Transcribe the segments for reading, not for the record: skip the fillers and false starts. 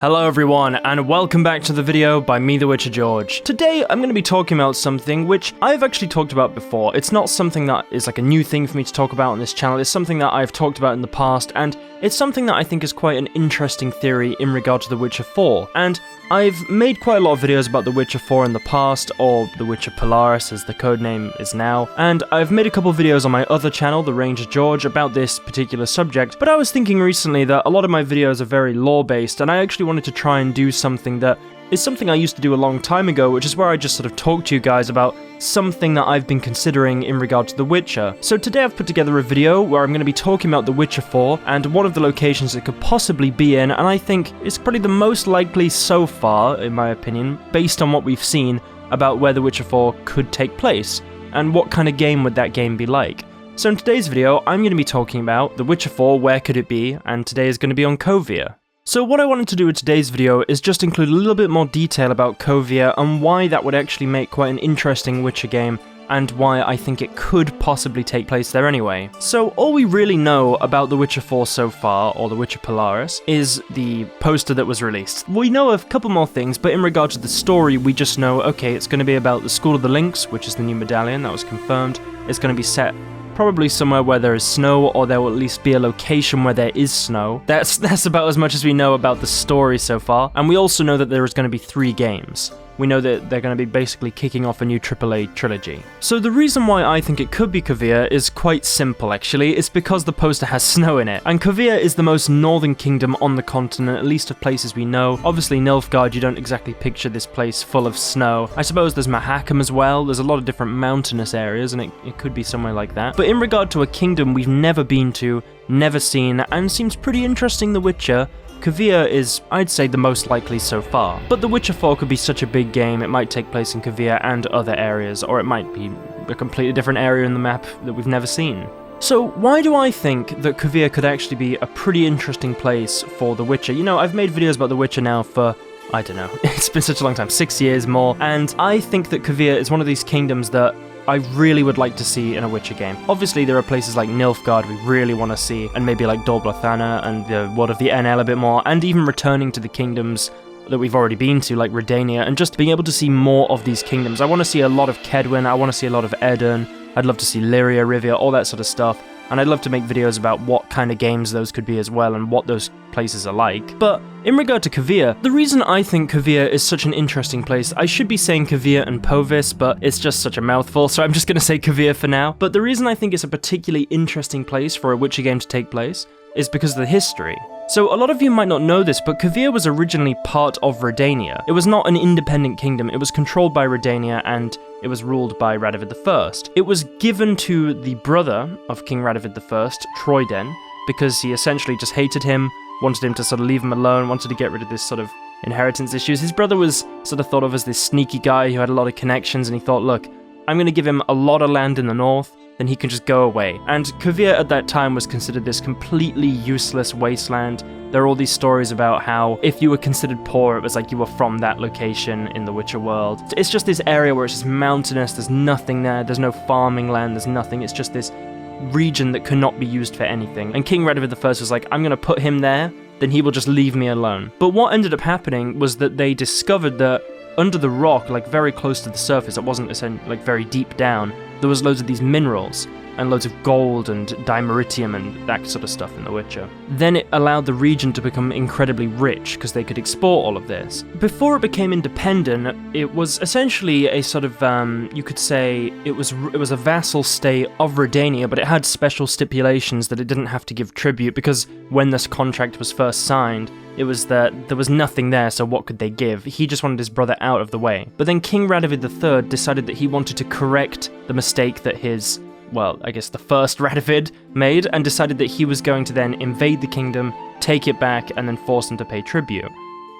Hello everyone, and welcome back to the video by me, the Witcher George. Today I'm going to be talking about something which I've actually talked about before. It's not something that is like a new thing for me to talk about on this channel, it's something that I've talked about in the past, and it's something that I think is quite an interesting theory in regard to The Witcher 4. And I've made quite a lot of videos about The Witcher 4 in the past, or The Witcher Polaris as the codename is now, and I've made a couple videos on my other channel, The Ranger George, about this particular subject, but I was thinking recently that a lot of my videos are very lore-based, and I actually wanted to try and do something that is something I used to do a long time ago, which is where I just sort of talk to you guys about something that I've been considering in regard to The Witcher. So today I've put together a video where I'm going to be talking about The Witcher 4 and one of the locations it could possibly be in, and I think it's probably the most likely so far, in my opinion, based on what we've seen about where The Witcher 4 could take place, and what kind of game would that game be like. So in today's video, I'm going to be talking about The Witcher 4, where could it be, and today is going to be on Kovir. So what I wanted to do in today's video is just include a little bit more detail about Kovir and why that would actually make quite an interesting Witcher game, and why I think it could possibly take place there anyway. So all we really know about The Witcher 4 so far, or The Witcher Polaris, is the poster that was released. We know a couple more things, but in regard to the story, we just know, okay, it's going to be about the School of the Lynx, which is the new medallion that was confirmed. It's going to be set probably somewhere where there is snow, or there will at least be a location where there is snow. That's about as much as we know about the story so far, and we also know that there is going to be 3 games. We know that they're going to be basically kicking off a new AAA trilogy. So the reason why I think it could be Kovir is quite simple actually, it's because the poster has snow in it. And Kovir is the most northern kingdom on the continent, at least of places we know. Obviously Nilfgaard, you don't exactly picture this place full of snow. I suppose there's Mahakam as well, there's a lot of different mountainous areas, and it could be somewhere like that. But in regard to a kingdom we've never been to, never seen, and seems pretty interesting, The Witcher, Kovir is, I'd say, the most likely so far. But The Witcher 4 could be such a big game, it might take place in Kovir and other areas, or it might be a completely different area in the map that we've never seen. So why do I think that Kovir could actually be a pretty interesting place for The Witcher? You know, I've made videos about The Witcher now for, I don't know, it's been such a long time, 6 years more, and I think that Kovir is one of these kingdoms that I really would like to see in a Witcher game. Obviously there are places like Nilfgaard we really want to see, and maybe like Dol Blathanna and the World of the NL a bit more, and even returning to the kingdoms that we've already been to, like Redania, and just being able to see more of these kingdoms. I want to see a lot of Kedwin, I want to see a lot of Edirne, I'd love to see Lyria, Rivia, all that sort of stuff. And I'd love to make videos about what kind of games those could be as well, and what those places are like. But in regard to Kovir, the reason I think Kovir is such an interesting place, I should be saying Kovir and Povis, but it's just such a mouthful, so I'm just going to say Kovir for now. But the reason I think it's a particularly interesting place for a Witcher game to take place is because of the history. So a lot of you might not know this, but Kovir was originally part of Redania. It was not an independent kingdom, it was controlled by Redania, and it was ruled by Radovid I. It was given to the brother of King Radovid I, Troyden, because he essentially just hated him, wanted him to sort of leave him alone, wanted to get rid of this sort of inheritance issues. His brother was sort of thought of as this sneaky guy who had a lot of connections, and he thought, look, I'm going to give him a lot of land in the north, then he can just go away. And Kovir at that time was considered this completely useless wasteland. There are all these stories about how if you were considered poor, it was like you were from that location in the Witcher world. It's just this area where it's just mountainous, there's nothing there, there's no farming land, there's nothing, it's just this region that cannot be used for anything. And King Radovid I was like, I'm going to put him there, then he will just leave me alone. But what ended up happening was that they discovered that under the rock, like very close to the surface, it wasn't like very deep down, there was loads of these minerals, and loads of gold and dimeritium and that sort of stuff in The Witcher. Then it allowed the region to become incredibly rich, because they could export all of this. Before it became independent, it was essentially a sort of, you could say, it was a vassal state of Redania, but it had special stipulations that it didn't have to give tribute, because when this contract was first signed, it was that there was nothing there, so what could they give? He just wanted his brother out of the way. But then King Radovid III decided that he wanted to correct the mistake that his, well, I guess the first Radovid made, and decided that he was going to then invade the kingdom, take it back, and then force them to pay tribute.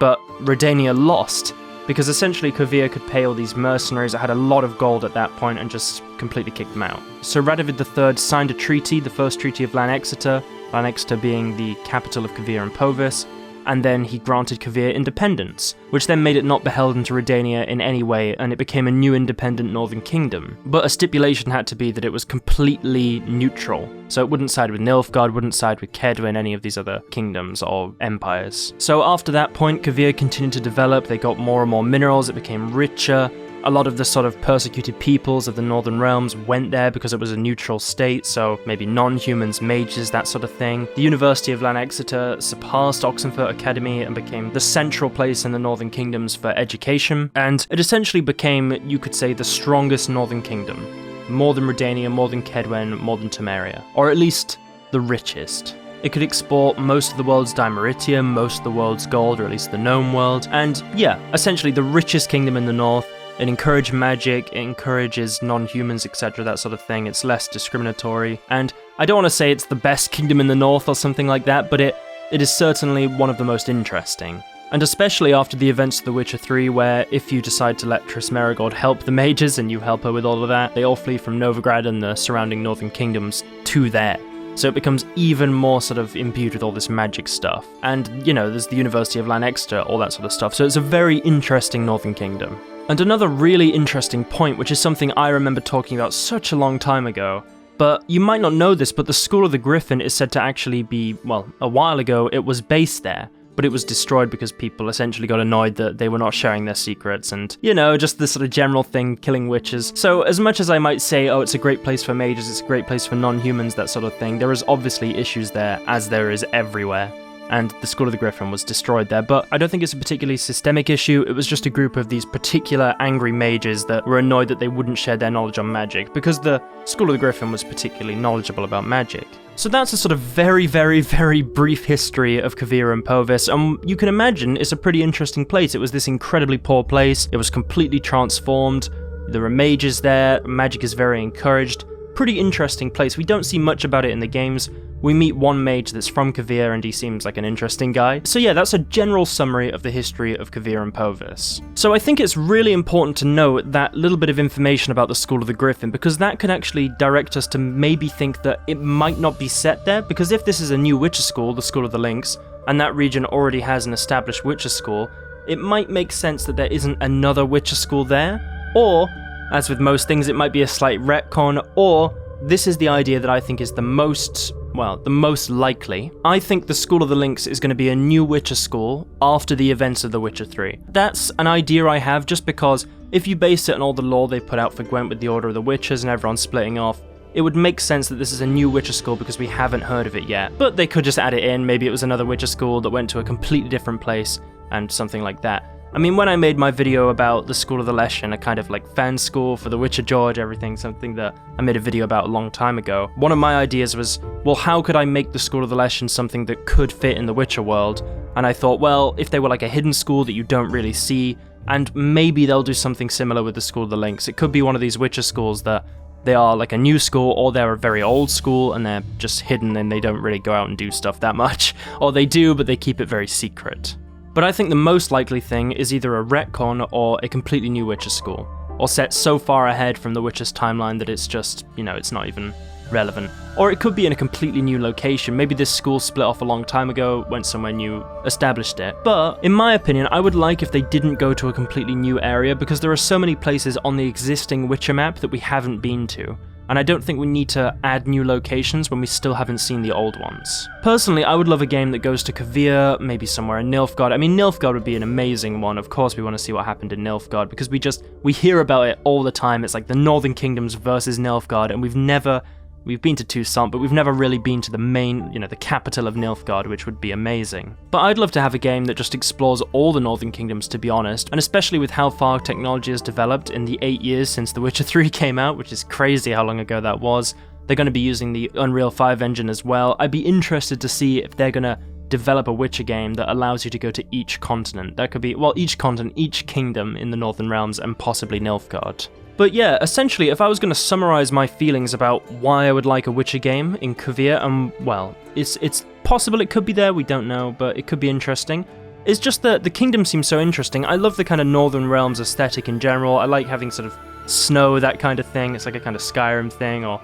But Redania lost, because essentially Kovir could pay all these mercenaries that had a lot of gold at that point and just completely kick them out. So Radovid III signed a treaty, the first treaty of Lanexeter, Lanexeter being the capital of Kovir and Povis, and then he granted Kovir independence, which then made it not beholden to Redania in any way, and it became a new independent northern kingdom. But a stipulation had to be that it was completely neutral, so it wouldn't side with Nilfgaard, wouldn't side with Kedwin, any of these other kingdoms or empires. So after that point, Kovir continued to develop, they got more and more minerals, it became richer. A lot of the sort of persecuted peoples of the Northern Realms went there because it was a neutral state, so maybe non-humans, mages, that sort of thing. The University of Lanexeter surpassed Oxenfurt Academy and became the central place in the Northern Kingdoms for education, and it essentially became, you could say, the strongest Northern Kingdom. More than Redania, more than Kedwen, more than Temeria. Or at least, the richest. It could export most of the world's dimeritium, most of the world's gold, or at least the gnome world, and yeah, essentially the richest kingdom in the north. It encourages magic, it encourages non-humans, etc., that sort of thing. It's less discriminatory, and I don't want to say it's the best kingdom in the north or something like that, but it is certainly one of the most interesting. And especially after the events of The Witcher 3, where if you decide to let Triss Merigold help the mages and you help her with all of that, they all flee from Novigrad and the surrounding northern kingdoms to there. So it becomes even more sort of imbued with all this magic stuff. And, you know, there's the University of Lanexeter, all that sort of stuff, so it's a very interesting northern kingdom. And another really interesting point, which is something I remember talking about such a long time ago, but you might not know this, but the School of the Griffin is said to actually be, well, a while ago it was based there, but it was destroyed because people essentially got annoyed that they were not sharing their secrets and, you know, just this sort of general thing, killing witches. So as much as I might say, oh, it's a great place for mages, it's a great place for non-humans, that sort of thing, there is obviously issues there, as there is everywhere. And the School of the Griffin was destroyed there, but I don't think it's a particularly systemic issue, it was just a group of these particular angry mages that were annoyed that they wouldn't share their knowledge on magic, because the School of the Griffin was particularly knowledgeable about magic. So that's a sort of very, very, very brief history of Kovir and Povis, and you can imagine it's a pretty interesting place. It was this incredibly poor place, it was completely transformed, there were mages there, magic is very encouraged. Pretty interesting place. We don't see much about it in the games. We meet one mage that's from Kovir and he seems like an interesting guy. So yeah, that's a general summary of the history of Kovir and Povis. So I think it's really important to note that little bit of information about the School of the Griffin, because that could actually direct us to maybe think that it might not be set there, because if this is a new Witcher school, the School of the Lynx, and that region already has an established Witcher school, it might make sense that there isn't another Witcher school there, or as with most things, it might be a slight retcon, or this is the idea that I think is the most likely. I think the School of the Lynx is going to be a new Witcher school after the events of The Witcher 3. That's an idea I have just because if you base it on all the lore they put out for Gwent with the Order of the Witchers and everyone splitting off, it would make sense that this is a new Witcher school because we haven't heard of it yet. But they could just add it in, maybe it was another Witcher school that went to a completely different place and something like that. I mean, when I made my video about the School of the Leshen, a kind of like fan school for the Witcher George, everything, something that I made a video about a long time ago, one of my ideas was, well, how could I make the School of the Leshen something that could fit in the Witcher world? And I thought, well, if they were like a hidden school that you don't really see, and maybe they'll do something similar with the School of the Lynx. It could be one of these Witcher schools that they are like a new school, or they're a very old school and they're just hidden and they don't really go out and do stuff that much. Or they do, but they keep it very secret. But I think the most likely thing is either a retcon or a completely new Witcher school, or set so far ahead from the Witcher's timeline that it's just, you know, it's not even relevant. Or it could be in a completely new location. Maybe this school split off a long time ago, went somewhere new, established it. But in my opinion, I would like if they didn't go to a completely new area, because there are so many places on the existing Witcher map that we haven't been to. And I don't think we need to add new locations when we still haven't seen the old ones. Personally, I would love a game that goes to Kovir, maybe somewhere in Nilfgaard. I mean, Nilfgaard would be an amazing one. Of course we want to see what happened in Nilfgaard, because we hear about it all the time. It's like the Northern Kingdoms versus Nilfgaard, and we've been to Toussaint, but we've never really been to the main, the capital of Nilfgaard, which would be amazing. But I'd love to have a game that just explores all the Northern Kingdoms, to be honest, and especially with how far technology has developed in the 8 years since The Witcher 3 came out, which is crazy how long ago that was. They're going to be using the Unreal 5 engine as well. I'd be interested to see if they're going to develop a Witcher game that allows you to go to each continent. That could be, well, each continent, each kingdom in the Northern Realms, and possibly Nilfgaard. But yeah, essentially, if I was going to summarize my feelings about why I would like a Witcher game in Kovir, well, it's possible it could be there, we don't know, but it could be interesting. It's just that the kingdom seems so interesting. I love the kind of Northern Realms aesthetic in general. I like having sort of snow, that kind of thing. It's like a kind of Skyrim thing, or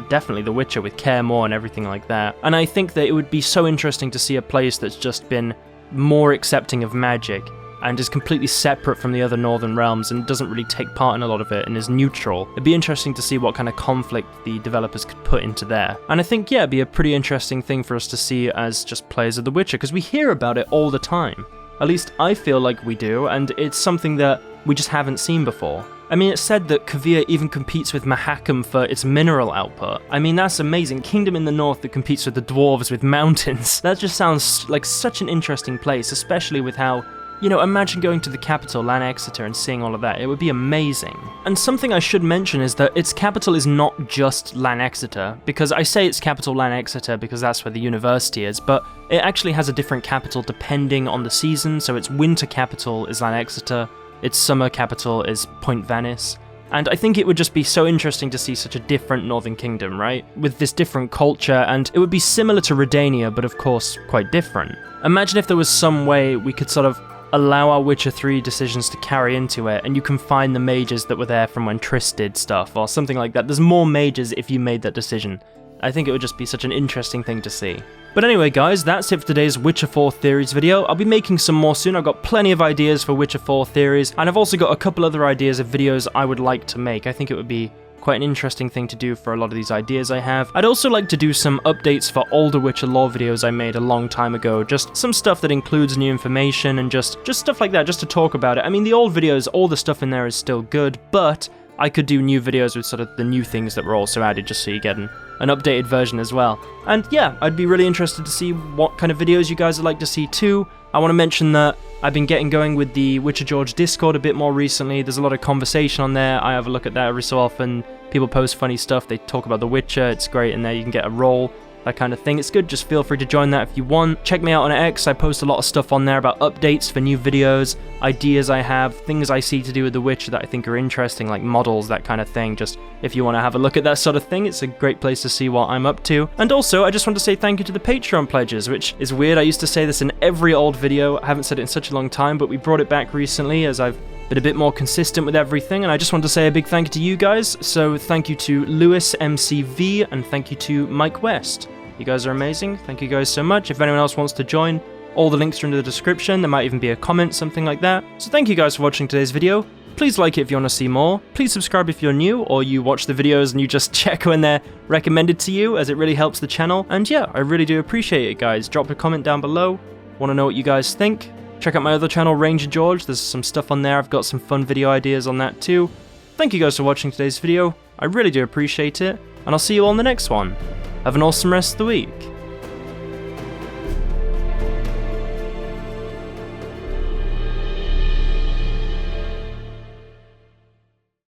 definitely The Witcher with Kaer Morhen and everything like that. And I think that it would be so interesting to see a place that's just been more accepting of magic, and is completely separate from the other northern realms and doesn't really take part in a lot of it and is neutral. It'd be interesting to see what kind of conflict the developers could put into there. And I think, yeah, it'd be a pretty interesting thing for us to see as just players of The Witcher, because we hear about it all the time. At least I feel like we do, and it's something that we just haven't seen before. I mean, it's said that Kovir even competes with Mahakam for its mineral output. I mean, that's amazing. Kingdom in the north that competes with the dwarves with mountains. That just sounds like such an interesting place, especially with how, you know, imagine going to the capital, Lan Exeter, and seeing all of that. It would be amazing. And something I should mention is that its capital is not just Lan Exeter, because I say its capital Lan Exeter because that's where the university is, but it actually has a different capital depending on the season. So its winter capital is Lan Exeter, its summer capital is Point Venice. And I think it would just be so interesting to see such a different Northern Kingdom, right? With this different culture, and it would be similar to Redania, but of course quite different. Imagine if there was some way we could sort of allow our Witcher 3 decisions to carry into it, and you can find the mages that were there from when Triss did stuff, or something like that. There's more mages if you made that decision. I think it would just be such an interesting thing to see. But anyway guys, that's it for today's Witcher 4 theories video. I'll be making some more soon. I've got plenty of ideas for Witcher 4 theories, and I've also got a couple other ideas of videos I would like to make. I think it would be quite an interesting thing to do for a lot of these ideas I have. I'd also like to do some updates for older Witcher lore videos I made a long time ago, just some stuff that includes new information and just stuff like that, just to talk about it. I mean, the old videos, all the stuff in there is still good, but I could do new videos with sort of the new things that were also added, just so you get an updated version as well. And yeah, I'd be really interested to see what kind of videos you guys would like to see too. I want to mention that I've been getting going with the Witcher George Discord a bit more recently. There's a lot of conversation on there. I have a look at that every so often. People post funny stuff. They talk about The Witcher. It's great in there. You can get a role, that kind of thing. It's good. Just feel free to join that if you want. Check me out on X. I post a lot of stuff on there about updates for new videos, ideas I have, things I see to do with The Witcher that I think are interesting, like models, that kind of thing. Just if you want to have a look at that sort of thing, it's a great place to see what I'm up to. And also, I just want to say thank you to the Patreon pledges, which is weird. I used to say this in every old video. I haven't said it in such a long time, but we brought it back recently as I've been a bit more consistent with everything, and I just want to say a big thank you to you guys. So thank you to Lewis MCV, and thank you to Mike West. You guys are amazing. Thank you guys so much. If anyone else wants to join, all the links are in the description. There might even be a comment, something like that. So thank you guys for watching today's video. Please like it if you want to see more. Please subscribe if you're new, or you watch the videos and you just check when they're recommended to you, as it really helps the channel. And yeah, I really do appreciate it, guys. Drop a comment down below. Want to know what you guys think? Check out my other channel, Ranger George. There's some stuff on there. I've got some fun video ideas on that too. Thank you guys for watching today's video. I really do appreciate it, and I'll see you all in the next one. Have an awesome rest of the week.